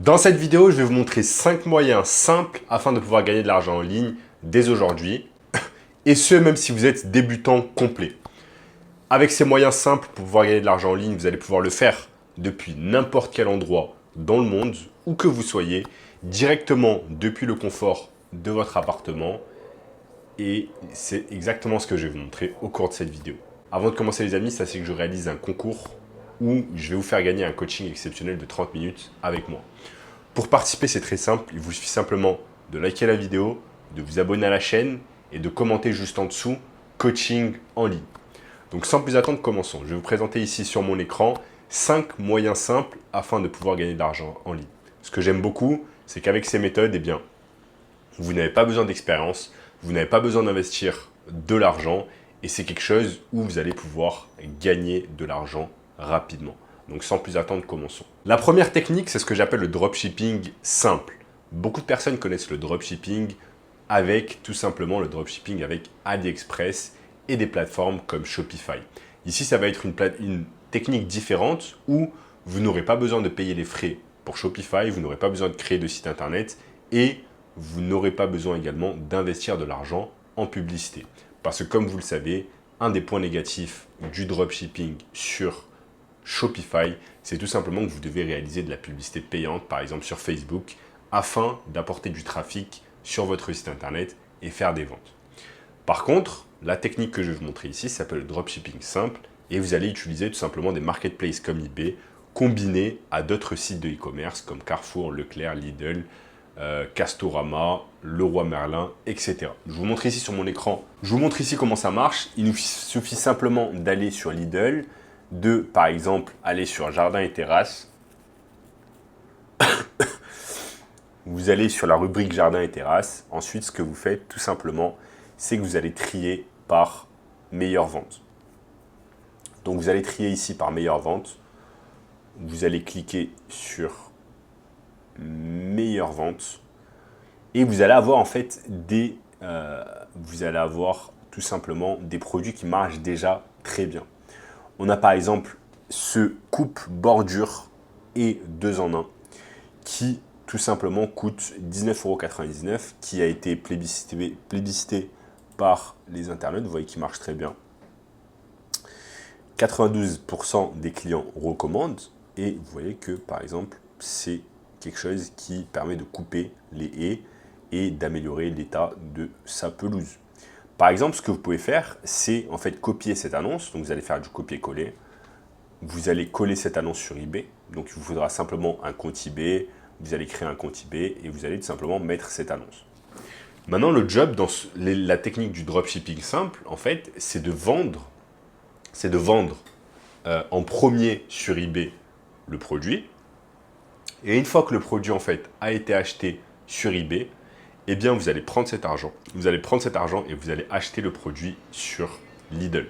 Dans cette vidéo, je vais vous montrer 5 moyens simples afin de pouvoir gagner de l'argent en ligne dès aujourd'hui. Et ce, même si vous êtes débutant complet. Avec ces moyens simples pour pouvoir gagner de l'argent en ligne, vous allez pouvoir le faire depuis n'importe quel endroit dans le monde, où que vous soyez, directement depuis le confort de votre appartement. Et c'est exactement ce que je vais vous montrer au cours de cette vidéo. Avant de commencer les amis, sachez que je réalise un concours où je vais vous faire gagner un coaching exceptionnel de 30 minutes avec moi. Pour participer, c'est très simple. Il vous suffit simplement de liker la vidéo, de vous abonner à la chaîne et de commenter juste en dessous « Coaching en ligne ». Donc sans plus attendre, commençons. Je vais vous présenter ici sur mon écran 5 moyens simples afin de pouvoir gagner de l'argent en ligne. Ce que j'aime beaucoup, c'est qu'avec ces méthodes, vous n'avez pas besoin d'expérience, vous n'avez pas besoin d'investir de l'argent et c'est quelque chose où vous allez pouvoir gagner de l'argent rapidement. Donc sans plus attendre, commençons. La première technique, c'est ce que j'appelle le dropshipping simple. Beaucoup de personnes connaissent le dropshipping avec tout simplement le dropshipping avec AliExpress et des plateformes comme Shopify. Ici, ça va être une technique différente où vous n'aurez pas besoin de payer les frais pour Shopify, vous n'aurez pas besoin de créer de site internet et vous n'aurez pas besoin également d'investir de l'argent en publicité. Parce que comme vous le savez, un des points négatifs du dropshipping sur Shopify, c'est tout simplement que vous devez réaliser de la publicité payante, par exemple sur Facebook, afin d'apporter du trafic sur votre site internet et faire des ventes. Par contre, la technique que je vais vous montrer ici s'appelle le dropshipping simple et vous allez utiliser tout simplement des marketplaces comme eBay combinés à d'autres sites de e-commerce comme Carrefour, Leclerc, Lidl, Castorama, Leroy Merlin, etc. Je vous montre ici sur mon écran, je vous montre ici comment ça marche. Il nous suffit simplement d'aller sur Lidl, de par exemple aller sur Jardin et Terrasse. Vous allez sur la rubrique Jardin et Terrasse. Ensuite, ce que vous faites tout simplement, c'est que vous allez trier par meilleure vente. Donc vous allez trier ici par meilleure vente. Vous allez cliquer sur meilleure vente et vous allez avoir en fait vous allez avoir tout simplement des produits qui marchent déjà très bien. On a par exemple ce coupe bordure et 2 en 1 qui tout simplement coûte 19,99 €, qui a été plébiscité par les internautes. Vous voyez qu'il marche très bien. 92% des clients recommandent et vous voyez que par exemple c'est quelque chose qui permet de couper les haies et d'améliorer l'état de sa pelouse. Par exemple, ce que vous pouvez faire, c'est en fait copier cette annonce. Donc vous allez faire du copier-coller. Vous allez coller cette annonce sur eBay. Donc il vous faudra simplement un compte eBay. Vous allez créer un compte eBay et vous allez tout simplement mettre cette annonce. Maintenant, le job dans la technique du dropshipping simple, en fait, c'est de vendre en premier sur eBay le produit. Et une fois que le produit en fait a été acheté sur eBay, eh bien vous allez prendre cet argent. Vous allez prendre cet argent et vous allez acheter le produit sur Lidl.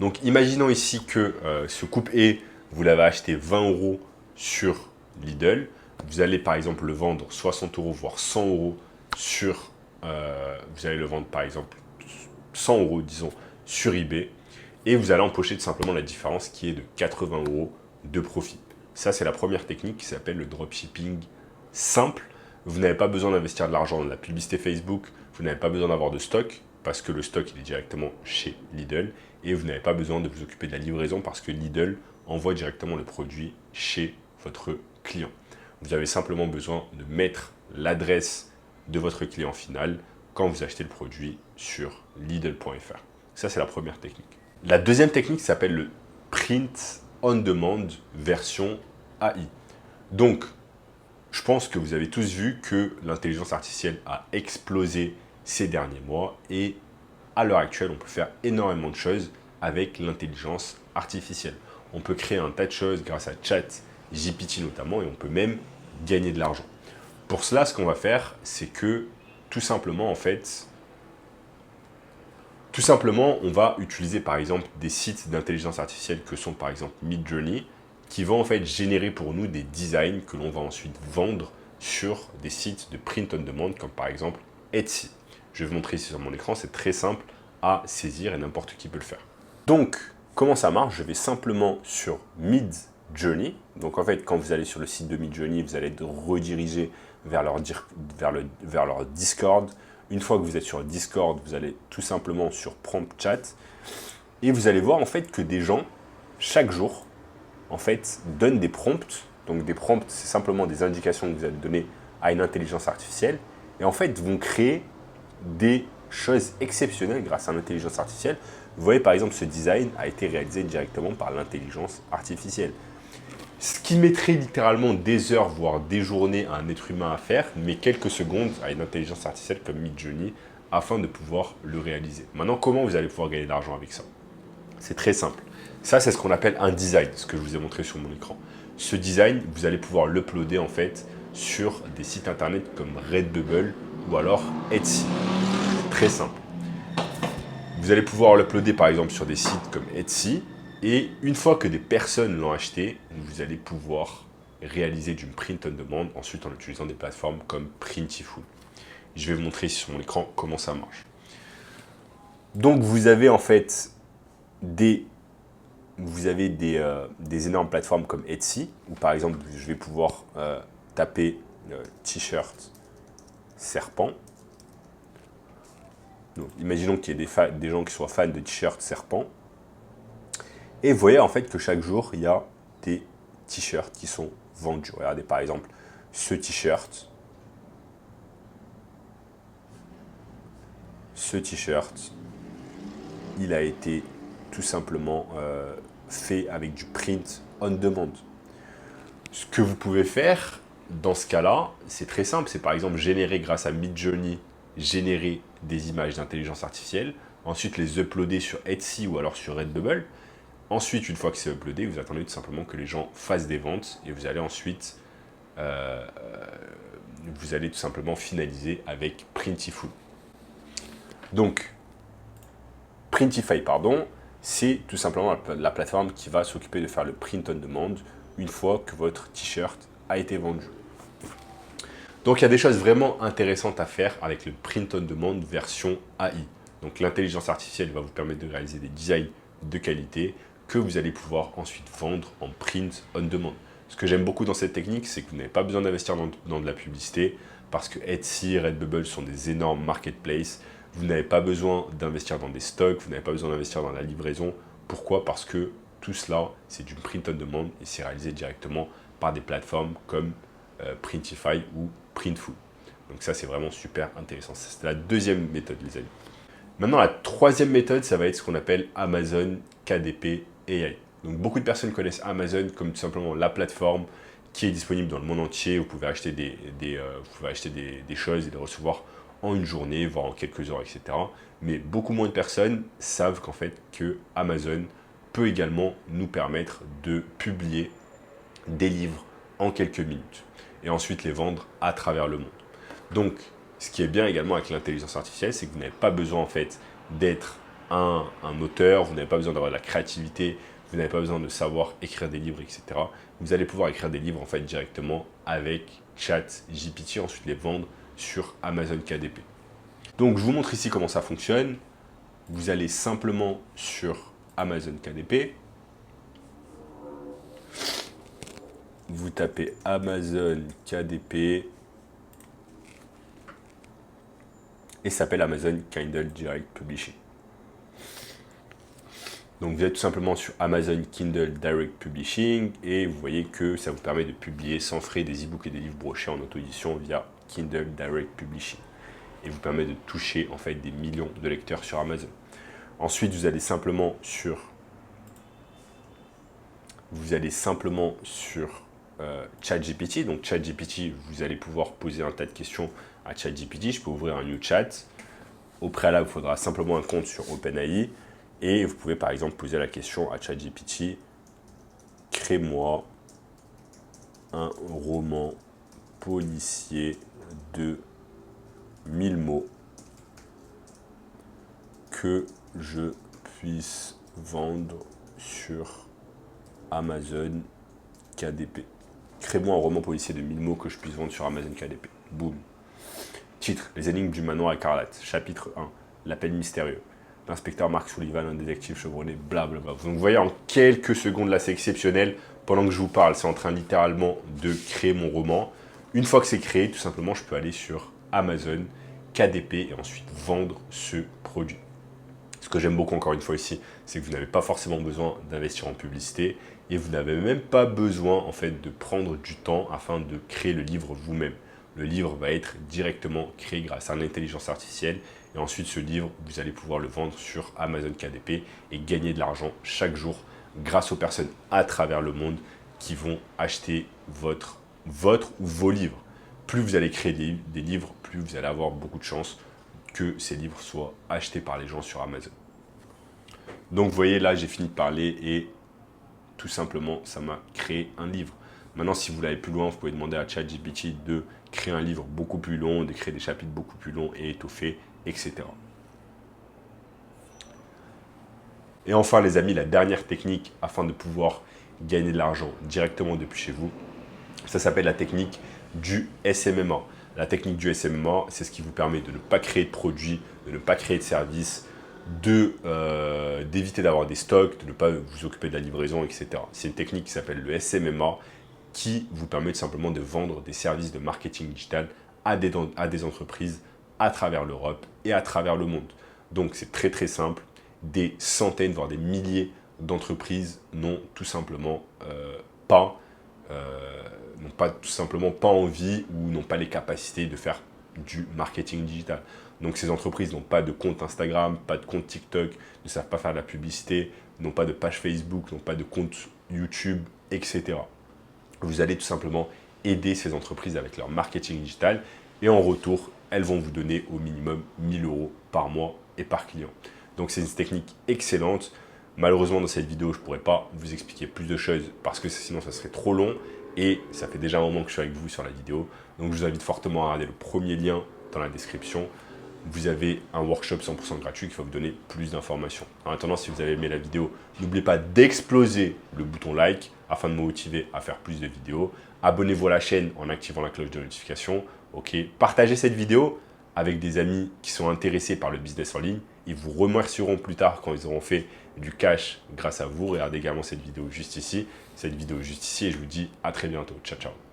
Donc imaginons ici que ce coupe-haie, vous l'avez acheté 20 € sur Lidl. Vous allez par exemple le vendre 60 €, voire 100 € sur... vous allez le vendre par exemple 100 €, disons, sur eBay. Et vous allez empocher tout simplement la différence qui est de 80 € de profit. Ça, c'est la première technique qui s'appelle le dropshipping simple. Vous n'avez pas besoin d'investir de l'argent dans la publicité Facebook. Vous n'avez pas besoin d'avoir de stock parce que le stock, il est directement chez Lidl. Et vous n'avez pas besoin de vous occuper de la livraison parce que Lidl envoie directement le produit chez votre client. Vous avez simplement besoin de mettre l'adresse de votre client final quand vous achetez le produit sur Lidl.fr. Ça, c'est la première technique. La deuxième technique s'appelle le print on demand version AI. Donc, je pense que vous avez tous vu que l'intelligence artificielle a explosé ces derniers mois et à l'heure actuelle, on peut faire énormément de choses avec l'intelligence artificielle. On peut créer un tas de choses grâce à ChatGPT notamment et on peut même gagner de l'argent. Pour cela, ce qu'on va faire, c'est que tout simplement, on va utiliser par exemple des sites d'intelligence artificielle que sont par exemple Midjourney qui vont en fait générer pour nous des designs que l'on va ensuite vendre sur des sites de print on demand comme par exemple Etsy. Je vais vous montrer ici sur mon écran, c'est très simple à saisir et n'importe qui peut le faire. Donc, comment ça marche? Je vais simplement sur Journey. Donc en fait, quand vous allez sur le site de Midjourney, vous allez être redirigé vers leur Discord. Une fois que vous êtes sur Discord, vous allez tout simplement sur Prompt Chat et vous allez voir en fait que des gens, chaque jour, en fait, donnent des prompts. Donc des prompts, c'est simplement des indications que vous allez donner à une intelligence artificielle et en fait vont créer des choses exceptionnelles grâce à l'intelligence artificielle. Vous voyez par exemple, ce design a été réalisé directement par l'intelligence artificielle. Ce qui mettrait littéralement des heures, voire des journées à un être humain à faire, mais quelques secondes à une intelligence artificielle comme Midjourney afin de pouvoir le réaliser. Maintenant, comment vous allez pouvoir gagner de l'argent avec ça? C'est très simple. Ça, c'est ce qu'on appelle un design, ce que je vous ai montré sur mon écran. Ce design, vous allez pouvoir l'uploader en fait sur des sites internet comme Redbubble ou alors Etsy. Très simple. Vous allez pouvoir l'uploader par exemple sur des sites comme Etsy et une fois que des personnes l'ont acheté, vous allez pouvoir réaliser du print on demand ensuite en utilisant des plateformes comme Printiful. Je vais vous montrer ici sur mon écran comment ça marche. Donc vous avez en fait des énormes plateformes comme Etsy où par exemple je vais pouvoir taper t-shirt serpent. Donc, imaginons qu'il y ait des gens qui soient fans de t-shirts serpent. Et vous voyez en fait que chaque jour, il y a des t-shirts qui sont vendus. Regardez par exemple ce t-shirt. Ce t-shirt, il a été tout simplement fait avec du print on demand. Ce que vous pouvez faire dans ce cas-là, c'est très simple. C'est par exemple générer grâce à Midjourney, générer des images d'intelligence artificielle, ensuite les uploader sur Etsy ou alors sur Redbubble. Ensuite, une fois que c'est uploadé, vous attendez tout simplement que les gens fassent des ventes et vous allez ensuite, vous allez tout simplement finaliser avec Printiful. Donc, Printify, pardon, c'est tout simplement la plateforme qui va s'occuper de faire le print on demand une fois que votre t-shirt a été vendu. Donc, il y a des choses vraiment intéressantes à faire avec le print on demand version AI. Donc, l'intelligence artificielle va vous permettre de réaliser des designs de qualité que vous allez pouvoir ensuite vendre en print on demand. Ce que j'aime beaucoup dans cette technique, c'est que vous n'avez pas besoin d'investir dans de la publicité parce que Etsy, Redbubble sont des énormes marketplaces. Vous n'avez pas besoin d'investir dans des stocks, vous n'avez pas besoin d'investir dans la livraison. Pourquoi? Parce que tout cela, c'est du print on demand et c'est réalisé directement par des plateformes comme Printify ou Printful. Donc ça, c'est vraiment super intéressant. C'est la deuxième méthode, les amis. Maintenant, la troisième méthode, ça va être ce qu'on appelle Amazon KDP AI. Donc beaucoup de personnes connaissent Amazon comme tout simplement la plateforme qui est disponible dans le monde entier. Vous pouvez acheter des choses et les recevoir en une journée, voire en quelques heures, etc. Mais beaucoup moins de personnes savent qu'en fait que Amazon peut également nous permettre de publier des livres en quelques minutes et ensuite les vendre à travers le monde. Donc, ce qui est bien également avec l'intelligence artificielle, c'est que vous n'avez pas besoin en fait d'être un auteur, vous n'avez pas besoin d'avoir de la créativité, vous n'avez pas besoin de savoir écrire des livres, etc. Vous allez pouvoir écrire des livres en fait directement avec ChatGPT, ensuite les vendre sur Amazon KDP. Donc je vous montre ici comment ça fonctionne. Vous allez simplement sur Amazon KDP. Vous tapez Amazon KDP et ça s'appelle Amazon Kindle Direct Publishing. Donc vous êtes tout simplement sur Amazon Kindle Direct Publishing et vous voyez que ça vous permet de publier sans frais des e-books et des livres brochés en auto-édition via Kindle Direct Publishing et vous permet de toucher en fait des millions de lecteurs sur Amazon. Ensuite, vous allez simplement sur ChatGPT. Donc ChatGPT, vous allez pouvoir poser un tas de questions à ChatGPT. Je peux ouvrir un new chat. Au préalable, il faudra simplement un compte sur OpenAI. Et vous pouvez par exemple poser la question à ChatGPT. Crée-moi un roman policier de 1000 mots que je puisse vendre sur Amazon KDP. Crée-moi un roman policier de 1000 mots que je puisse vendre sur Amazon KDP. Boum. Titre, les énigmes du manoir écarlate. Chapitre 1, l'appel mystérieux. L'inspecteur Mark Sullivan, un détective chevronné, blablabla. Donc vous voyez en quelques secondes, là c'est exceptionnel. pendant que je vous parle, c'est en train littéralement de créer mon roman. Une fois que c'est créé, tout simplement, je peux aller sur Amazon, KDP et ensuite vendre ce produit. Ce que j'aime beaucoup encore une fois ici, c'est que vous n'avez pas forcément besoin d'investir en publicité et vous n'avez même pas besoin en fait de prendre du temps afin de créer le livre vous-même. Le livre va être directement créé grâce à l'intelligence artificielle et ensuite ce livre, vous allez pouvoir le vendre sur Amazon KDP et gagner de l'argent chaque jour grâce aux personnes à travers le monde qui vont acheter votre ou vos livres. Plus vous allez créer des livres, plus vous allez avoir beaucoup de chances que ces livres soient achetés par les gens sur Amazon. Donc vous voyez, là j'ai fini de parler et tout simplement ça m'a créé un livre. Maintenant, si vous voulez aller plus loin, vous pouvez demander à ChatGPT de créer un livre beaucoup plus long, de créer des chapitres beaucoup plus longs et étoffés, etc. Et enfin les amis, la dernière technique afin de pouvoir gagner de l'argent directement depuis chez vous, ça s'appelle la technique du SMMA. La technique du SMMA, c'est ce qui vous permet de ne pas créer de produits, de ne pas créer de services, d'éviter d'avoir des stocks, de ne pas vous occuper de la livraison, etc. C'est une technique qui s'appelle le SMMA qui vous permet tout simplement de vendre des services de marketing digital à des entreprises à travers l'Europe et à travers le monde. Donc c'est très très simple. Des centaines, voire des milliers d'entreprises n'ont tout simplement pas envie ou n'ont pas les capacités de faire du marketing digital. Donc ces entreprises n'ont pas de compte Instagram, pas de compte TikTok, ne savent pas faire de la publicité, n'ont pas de page Facebook, n'ont pas de compte YouTube, etc. Vous allez tout simplement aider ces entreprises avec leur marketing digital et en retour, elles vont vous donner au minimum 1 000 € par mois et par client. Donc c'est une technique excellente. Malheureusement, dans cette vidéo, je ne pourrais pas vous expliquer plus de choses parce que sinon, ça serait trop long. Et ça fait déjà un moment que je suis avec vous sur la vidéo. Donc, je vous invite fortement à regarder le premier lien dans la description. Vous avez un workshop 100% gratuit qui va vous donner plus d'informations. En attendant, si vous avez aimé la vidéo, n'oubliez pas d'exploser le bouton like afin de me motiver à faire plus de vidéos. Abonnez-vous à la chaîne en activant la cloche de notification. Ok. Partagez cette vidéo avec des amis qui sont intéressés par le business en ligne. Ils vous remercieront plus tard quand ils auront fait du cash grâce à vous. Regardez également cette vidéo juste ici. Et je vous dis à très bientôt. Ciao, ciao.